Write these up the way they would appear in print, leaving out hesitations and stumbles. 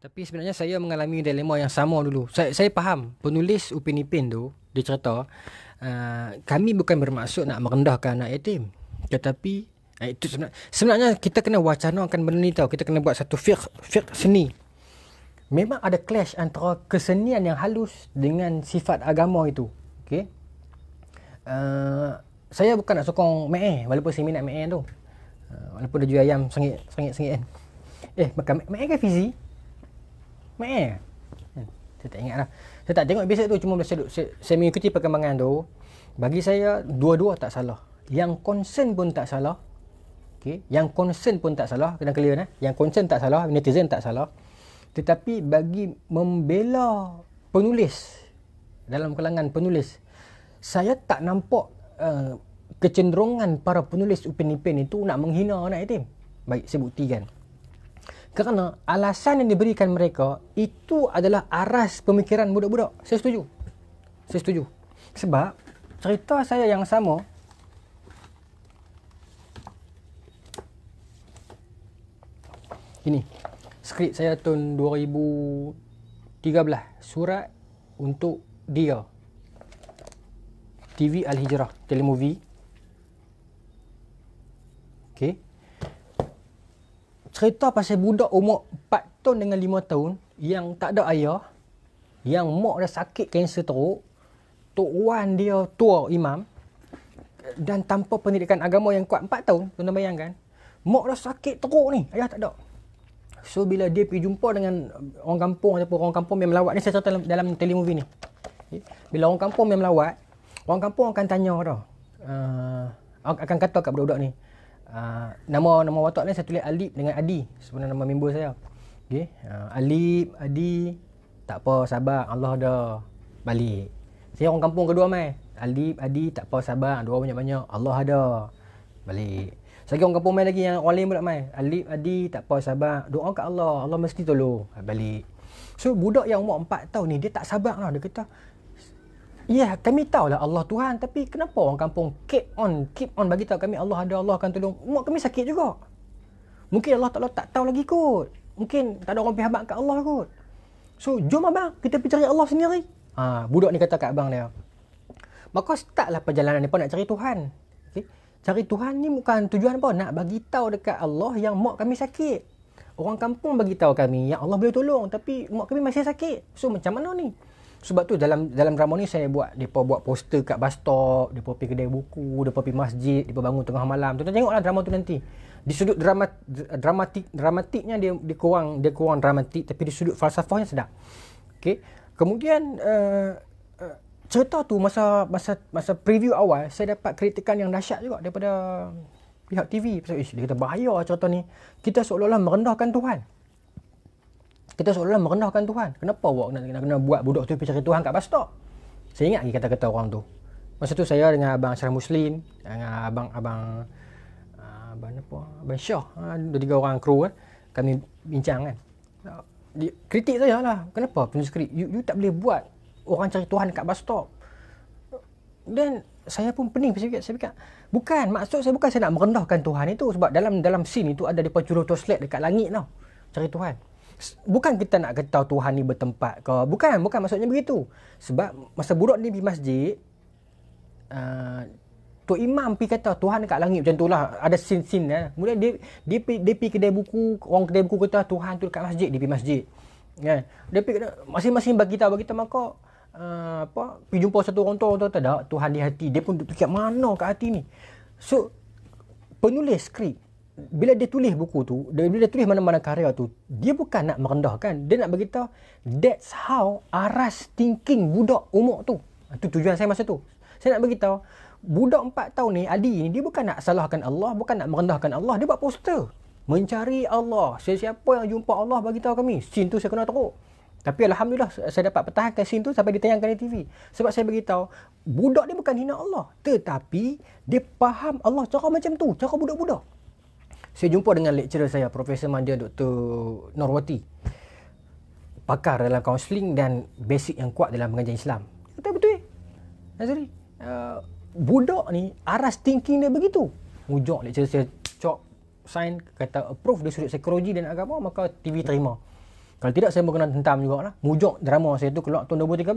Tapi sebenarnya saya mengalami dilema yang sama dulu. Saya faham penulis Upin Ipin tu dia cerita kami bukan bermaksud nak merendahkan anak yatim. Tetapi itu sebenarnya kita kena wacanakan benda ni tau. Kita kena buat satu fiqh seni. Memang ada clash antara kesenian yang halus dengan sifat agama itu. Okey. Saya bukan nak sokong Mek walaupun saya minat Mek tu. Walaupun dia jual ayam sengit kan. Makan Mek ke Fizi? Mek saya tak ingat lah. Saya tak tengok episod tu. Cuma saya mengikuti perkembangan tu. Bagi saya dua-dua tak salah. Yang concern pun tak salah. Okay. Yang concern pun tak salah. Kena clear nah. Yang concern tak salah, netizen tak salah. Tetapi bagi membela penulis, dalam kalangan penulis, saya tak nampak kecenderungan para penulis Upin Ipin itu nak menghina anak yatim. Baik, saya buktikan. Kerana alasan yang diberikan mereka itu adalah aras pemikiran budak-budak. Saya setuju. Sebab cerita saya yang sama, ini skrip saya tahun 2013, Surat untuk Dia, TV Al-Hijrah, telemovie. Okey. Cerita pasal budak umur 4 tahun dengan 5 tahun yang tak ada ayah, yang mak dah sakit kanser teruk, Tok Wan dia tua imam dan tanpa pendidikan agama yang kuat. 4 tahun, tuan bayangkan. Mak dah sakit teruk ni, ayah tak ada. So bila dia pergi jumpa dengan orang kampung ataupun orang kampung yang melawat ni, saya cerita dalam telemovie ni. Bila orang kampung yang melawat, orang kampung akan tanya tau. Akan kata kat budak-budak ni, nama watak ni saya tulis Alip dengan Adi, sebenarnya nama member saya. Okey, Alip, Adi, tak apa sabar, Allah dah balik. Saya orang kampung kedua mai. Alip, Adi, tak apa sabar, doa banyak-banyak, Allah ada balik. Lagi orang kampung mai lagi, yang orang lain pula mai. Alip, Adi, tak apa sabar, doa kat Allah, Allah mesti tolong, balik. So budak yang umur 4 tahun ni dia tak sabar lah. Dia kata, ya, kami tahulah Allah Tuhan, tapi kenapa orang kampung keep on bagi tahu kami Allah ada, Allah akan tolong. Mak kami sakit juga. Mungkin Allah Taala tak tahu lagi kot. Mungkin tak ada orang pergi habaq kat Allah kot. So, jom abang, kita pergi cari Allah sendiri. Budak ni kata kat abang dia. Maka startlah perjalanan depa nak cari Tuhan. Okay? Cari Tuhan ni bukan tujuan apa? Nak bagi tahu dekat Allah yang mak kami sakit. Orang kampung bagi tahu kami yang Allah boleh tolong, tapi mak kami masih sakit. So, macam mana ni? Sebab tu dalam drama ni saya depa buat poster kat bus stop, depa pergi kedai buku, depa pergi masjid, depa bangun tengah malam. Tuan tengoklah drama tu nanti. Di sudut dramatiknya dia kurang dramatik, tapi di sudut falsafahnya sedap. Okey. Kemudian cerita tu masa preview awal saya dapat kritikan yang dahsyat juga daripada pihak TV. Pasal dia kata bahaya cerita ni. Kita seolah-olah merendahkan Tuhan. Kenapa awak nak kena buat budak tu pergi cari Tuhan kat bus stop? Saya ingat lagi kata-kata orang tu. Masa tu saya dengan abang Ashraf Muslim, dengan abang Syah, ada 3 orang kru kan. Kami bincang kan. Kritik saya lah. Kenapa penulis skrip you tak boleh buat orang cari Tuhan kat bus stop? Dan saya pun pening. Saya fikir, bukan, maksud saya bukan saya nak merendahkan Tuhan itu. Sebab dalam scene itu ada depa curus torchlight dekat langit tau, cari Tuhan. Bukan kita nak kata Tuhan ni bertempat ke. Bukan maksudnya begitu. Sebab masa budak ni pergi masjid, Tok Imam pergi kata Tuhan dekat langit, macam tu lah. Ada scene lah. Kemudian dia pergi kedai buku. Orang kedai buku kata Tuhan tu dekat masjid. Dia pergi masjid. Dia pergi masing-masing bagi tahu. Maka pergi jumpa satu orang tu tak, Tuhan di hati. Dia pun fikir mana kat hati ni. So penulis skrip, bila dia tulis buku tu, bila dia tulis mana-mana karya tu, dia bukan nak merendahkan, dia nak beritahu that's how aras thinking budak umur tu. Itu tujuan saya masa tu. Saya nak beritahu budak 4 tahun ni, Adi ni, dia bukan nak salahkan Allah, bukan nak merendahkan Allah. Dia buat poster mencari Allah. Siapa yang jumpa Allah bagi tahu kami. Scene tu saya kena teruk. Tapi alhamdulillah saya dapat pertahankan scene tu sampai ditayangkan di TV. Sebab saya beritahu budak ni bukan hina Allah, tetapi dia faham Allah cara macam tu, cara budak-budak. Saya jumpa dengan lecturer saya, Profesor Madya Dr. Norwati, pakar dalam kaunseling dan basic yang kuat dalam pengajian Islam. Betul-betul Nazari, budak ni aras thinking dia begitu. Hujung lecturer saya cop sign kata approve dari sudut psikologi dan agama, maka TV terima. Kalau tidak, saya kena hentam jugalah. Mujuk drama saya tu keluar tahun 2013.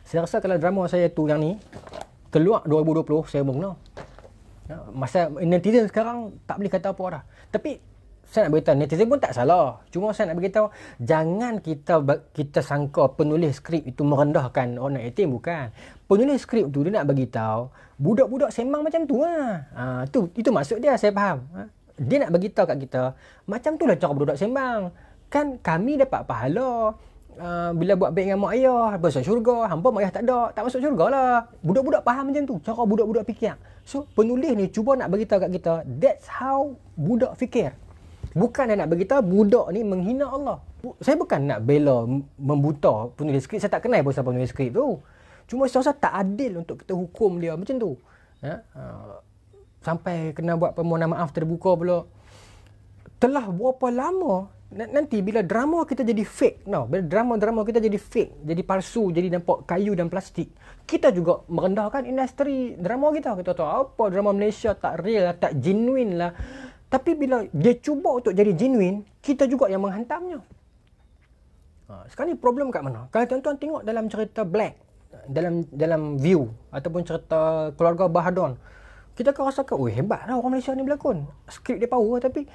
Saya rasa kalau drama saya tu yang ni keluar 2020, saya pun kena. Masa netizen sekarang tak boleh kata apa dah. Tapi saya nak beritahu, netizen pun tak salah. Cuma saya nak beritahu, jangan kita sangka penulis skrip itu merendahkan orang yatim, bukan. Penulis skrip tu dia nak beritahu budak-budak sembang macam tu lah. Itu maksud dia, saya faham. Dia nak beritahu kat kita, macam tu lah cara budak sembang. Kan kami dapat pahala bila buat baik dengan mak ayah, masuk syurga. Hampa mak ayah tak ada, tak masuk syurga lah. Budak-budak faham macam tu, cara budak-budak fikir. So penulis ni cuba nak beritahu kat kita, that's how budak fikir. Bukan dia nak beritahu budak ni menghina Allah. Saya bukan nak bela membuta penulis skrip. Saya tak kenal pasal penulis skrip tu. Cuma saya rasa tak adil untuk kita hukum dia macam tu. Sampai kena buat permohonan maaf terbuka pula. Telah berapa lama, nanti bila drama kita jadi fake, bila drama kita jadi fake, jadi palsu, jadi nampak kayu dan plastik, kita juga merendahkan industri drama kita. Kita tahu apa drama Malaysia tak real lah, tak genuine lah. Tapi bila dia cuba untuk jadi genuine, kita juga yang menghantamnya. Sekarang ni problem kat mana? Kalau tuan-tuan tengok dalam cerita Black, dalam View ataupun cerita Keluarga Bahadon, kita akan rasakan, hebat lah orang Malaysia ni berlakon. Skrip dia power, tapi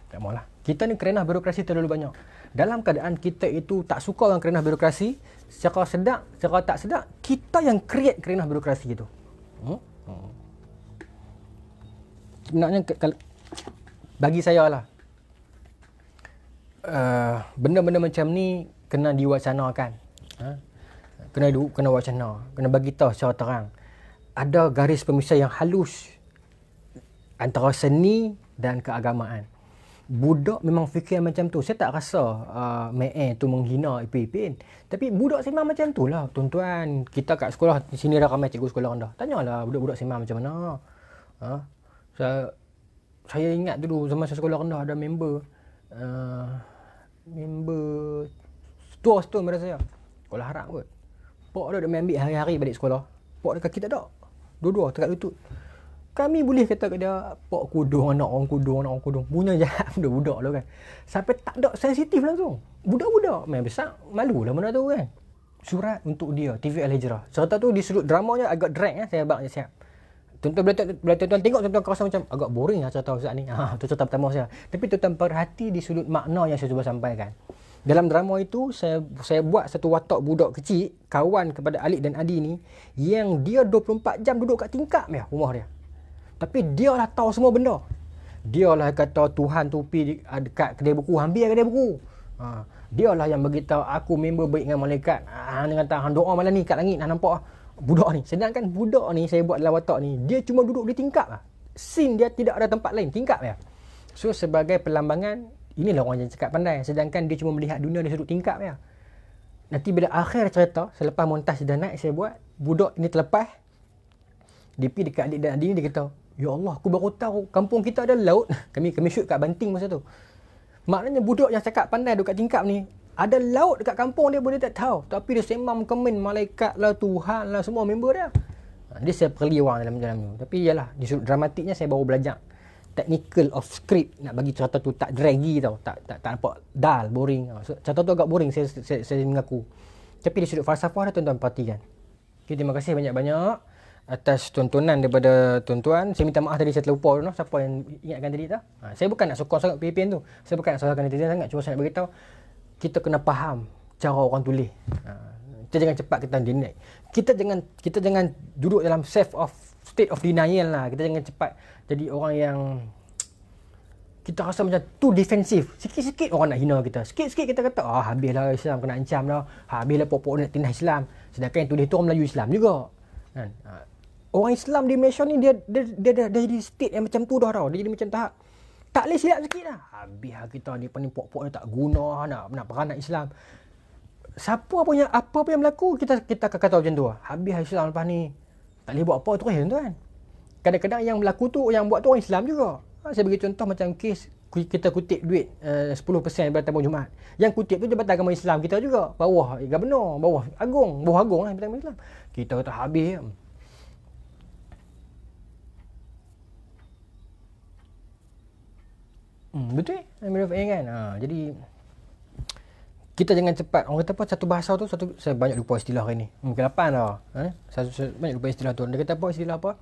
tak maulah. Kita ni kerenah birokrasi terlalu banyak. Dalam keadaan kita itu tak suka orang kerenah birokrasi, secara sedap, secara tak sedap, kita yang create kerenah birokrasi itu. Sebenarnya bagi saya lah, benda-benda macam ni kena diwacanakan. Kena wacana, kena bagi tahu secara terang. Ada garis pemisah yang halus antara seni dan keagamaan. Budak memang fikir macam tu. Saya tak rasa Mek tu menghina Ipin. Tapi budak sembang macam tu lah. Tuan-tuan, kita kat sekolah, di sini dah ramai cikgu sekolah rendah. Tanyalah budak-budak sembang macam mana. Saya ingat dulu zaman saya sekolah rendah ada member tua setahun pada saya. Sekolah harap kot. Pak dia main ambil hari-hari balik sekolah. Pak dia kaki tak ada. Dua-dua tekat lutut. Kami boleh kata kat dia, pak kudung, anak orang kudung. Punya jahat budak-budak lah kan. Sampai tak ada sensitif langsung. Budak-budak main besar, malu lah mana tu kan. Surat untuk dia, TV Al-Hijrah. Serta tu di sudut dramanya agak drag saya abang siap. Tuan-tuan bila tuan-tuan tengok, tuan-tuan rasa macam agak boring lah cerita Ustaz ni. Itu cerita pertama saya. Tapi tuan-tuan perhati di sudut makna yang saya cuba sampaikan. Dalam drama itu, saya buat satu watak budak kecil, kawan kepada Alik dan Adi ni, yang dia 24 jam duduk kat tingkap rumah dia. Tapi dia lah tahu semua benda. Dia lah kata Tuhan tu pergi dekat kedai buku, ambil kedai buku. Dia lah yang beritahu aku member baik dengan malaikat. Dia kata, doa malam ni kat langit, nampak budak ni. Sedangkan budak ni, saya buat dalam watak ni, dia cuma duduk di tingkap lah. Scene dia tidak ada tempat lain, tingkap ya. So sebagai perlambangan, inilah orang yang cakap pandai. Sedangkan dia cuma melihat dunia di sudut tingkap ya. Nanti bila akhir cerita, selepas montaj dah naik, saya buat, budak ini terlepas. Dia pergi dekat adik dan adik ni, dia kata, ya Allah, aku baru tahu kampung kita ada laut. Kami shoot kat Banting masa tu. Maknanya budak yang cakap pandai dekat tingkap ni, ada laut dekat kampung dia, boleh tak tahu. Tapi dia sembang komen malaikat lah, Tuhan lah, semua member dia. Dia saya perliwang dalam tu. Tapi yalah, di sudut dramatiknya saya baru belajar technical of script, nak bagi cerita tu tak draggy tau, tak nampak dull, boring. Cerita tu agak boring, saya mengaku. Tapi di sudut falsafah dah tuan-tuan perhatikan. Okay, terima kasih banyak-banyak atas tontonan daripada tuan-tuan. Saya minta maaf tadi saya terlupa dulu, siapa yang ingatkan tadi tak? Saya bukan nak sokong sangat PPN tu. Saya bukan nak salahkan netizen sangat. Cuma saya nak beritahu, kita kena faham cara orang tulis. Kita jangan cepat kita deny. Kita jangan duduk dalam state of denial lah. Kita jangan cepat jadi orang yang kita rasa macam too defensif. Sikit-sikit orang nak hina kita. Sikit-sikit kita kata, habislah Islam kena ancam dah. Habislah pokok-pokok nak tindas Islam. Sedangkan yang tulis tu orang Melayu Islam juga. Kan? Orang Islam di Malaysia ni dia jadi state yang macam tu dah tau. Dia jadi macam tahap tak boleh silap sikit dah. Habis kita ni pok-pok ni tak guna nak peranak Islam. Siapa apa yang berlaku, kita akan kata macam tu. Habis Islam lepas ni tak boleh buat apa terus tuan. Kadang-kadang yang berlaku tu, yang buat tu orang Islam juga. Saya bagi contoh macam kes kita kutip duit 10% daripada tabung Jumaat. Yang kutip tu Jabatan Agama Islam kita juga. Bawah Gubernur, bawah agung lah Jabatan Agama Islam. Kita kata habis. Betul? Amir Rafiq kan? Jadi kita jangan cepat. Orang kata apa, satu bahasa tu, saya banyak lupa istilah hari ni. Ke-8 dah. Saya banyak lupa istilah tu. Dia kata apa istilah apa?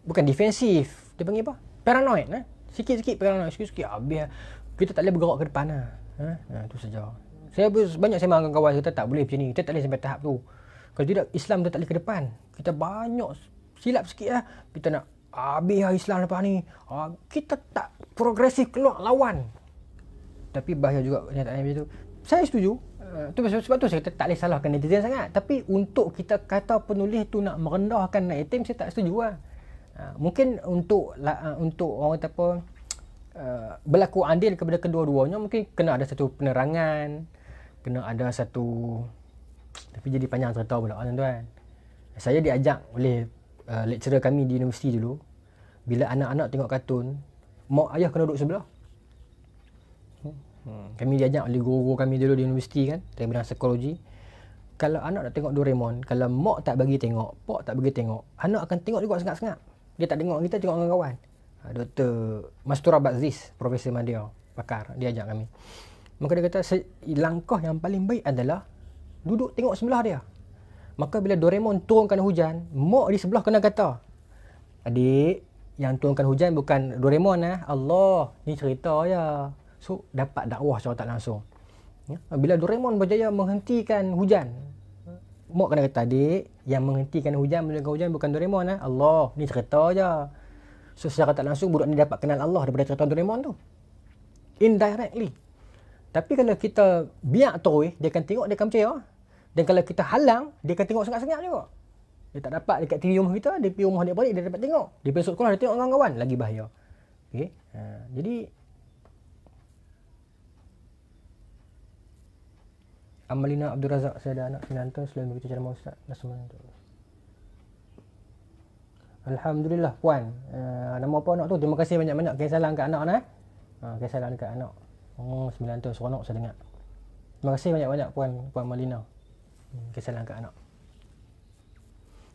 Bukan defensif. Dia panggil apa? Paranoid. Sikit-sikit paranoid. Sikit-sikit habis. Kita tak boleh bergerak ke depan lah. Tu saja. Banyak saya dengan kawan, kita tak boleh macam ni. Kita tak boleh sampai tahap tu. Kalau tidak, Islam dia tak boleh ke depan. Kita banyak silap sikit lah. Kita nak habis lah Islam lepas ni. Kita tak progresif keluar lawan. Tapi bahaya juga kenyataan macam tu. Saya setuju. Sebab tu saya kata tak boleh salahkan netizen sangat. Tapi untuk kita kata penulis tu nak merendahkan nak yatim, saya tak setuju lah. Mungkin untuk orang kata apa, berlaku adil kepada kedua-duanya, mungkin kena ada satu penerangan, kena ada satu, tapi jadi panjang cerita pula tuan-tuan. Saya diajak oleh lecturer kami di universiti dulu, bila anak-anak tengok kartun, mak ayah kena duduk sebelah. Kami diajak oleh guru-guru kami dulu di universiti kan, dalam bidang psikologi. Kalau anak nak tengok Doraemon, kalau mak tak bagi tengok, pak tak bagi tengok, anak akan tengok juga sengak-sengak. Dia tak tengok kita, tengok dengan kawan. Dr. Mastura Bazis, Profesor Madya, pakar, dia ajak kami. Maka dia kata, langkah yang paling baik adalah duduk tengok sebelah dia. Maka bila Doraemon turunkan hujan, mak di sebelah kena kata, adik, yang turunkan hujan bukan Doraemon Allah, ni cerita je. So, dapat dakwah secara tak langsung. Bila Doraemon berjaya menghentikan hujan, mak kena kata, adik, yang menghentikan hujan, menurunkan hujan bukan Doraemon Allah, ni cerita je. So, secara tak langsung, budak ni dapat kenal Allah daripada cerita Doraemon tu. Indirectly. Tapi kalau kita biar terus, dia akan tengok, dia akan percaya. Dan kalau kita halang, dia akan tengok sengak-sengak juga. Dia tak dapat dekat TV rumah kita, dia pergi rumah dia balik, dia dapat tengok. Dia pergi sekolah, dia tengok dengan kawan, lagi bahaya. Okay? Jadi, Amalina Abdul Razak, saya ada anak 9 tahun, selain begitu cara mau Ustaz. Alhamdulillah puan. Nama apa anak tu? Terima kasih banyak-banyak. Kasih salam kat anak kasih salam kat anak. 9 tahun, seronok saya dengar. Terima kasih banyak-banyak puan Malina. Kasih salam kat anak.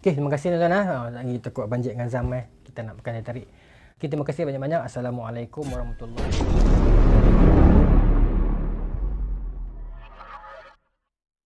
Okey, terima kasih tuan-tuan. Lagi takut banjir dengan Zam Kita nak makan air tarik. Okay, terima kasih banyak-banyak. Assalamualaikum warahmatullahi wabarakatuh.